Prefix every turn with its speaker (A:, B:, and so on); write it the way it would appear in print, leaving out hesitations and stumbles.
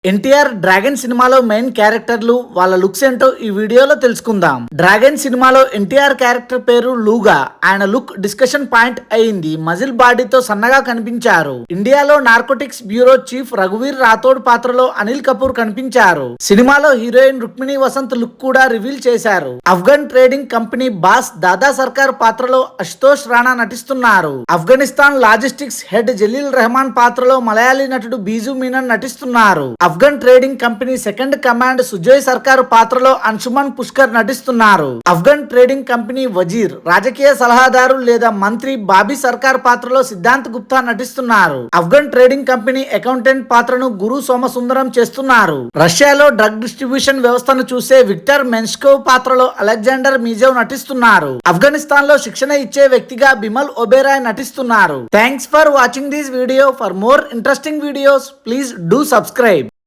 A: NTR dragon సినిమాలో main క్యారెక్టర్లు వాళ్ళ లుక్స్ ఏంటో ఈ వీడియోలో తెలుసుకుందాం. డ్రాగన్ సినిమాలో ఎన్టీఆర్ క్యారెక్టర్ పేరు లూగా. ఆయన లుక్ డిస్కషన్ పాయింట్ అయింది. మజిల్ బాడీతో సన్నగా కనిపించారు. ఇండియాలో నార్కోటిక్స్ బ్యూరో చీఫ్ రఘువీర్ రాథోడ్ పాత్రలో అనిల్ కపూర్ కనిపించారు. సినిమాలో హీరోయిన్ రుక్మిణి వసంత్ లుక్ కూడా రివీల్ చేశారు. Afghan trading company boss Dada Sarkar పాత్రలో అశుతోష్ రాణా నటిస్తున్నారు. ఆఫ్ఘనిస్తాన్ లాజిస్టిక్స్ హెడ్ జలీల్ రెహమాన్ పాత్రలో మలయాళీ నటుడు బీజు మీనన్ నటిస్తున్నారు. Afghan trading company second command Sujay Sarkar పాత్రలో అంశుమన్ పుష్కర్ నటిస్తున్నారు. ఆఫ్ఘన్ ట్రేడింగ్ కంపెనీ వజీర్ రాజకీయ సలహాదారు లేదా మంత్రి బాబీ సర్కార్ పాత్రలో సిద్ధాంత్ గుప్తా నటిస్తున్నారు. ఆఫ్ఘన్ ట్రేడింగ్ కంపెనీ అకౌంటెంట్ పాత్రను గురు సోమసుందరం చేస్తున్నారు. రష్యాలో డ్రగ్ డిస్ట్రిబ్యూషన్ వ్యవస్థను చూసే విక్టర్ మెన్స్కోవ్ పాత్రలో అలెగ్జాండర్ మీజవ్ నటిస్తున్నారు. ఆఫ్ఘనిస్తాన్ లో శిక్షణ ఇచ్చే వ్యక్తిగా బిమల్ ఒబెరాయ్ నటిస్తున్నారు. Thanks for watching this video. For more interesting videos please do subscribe.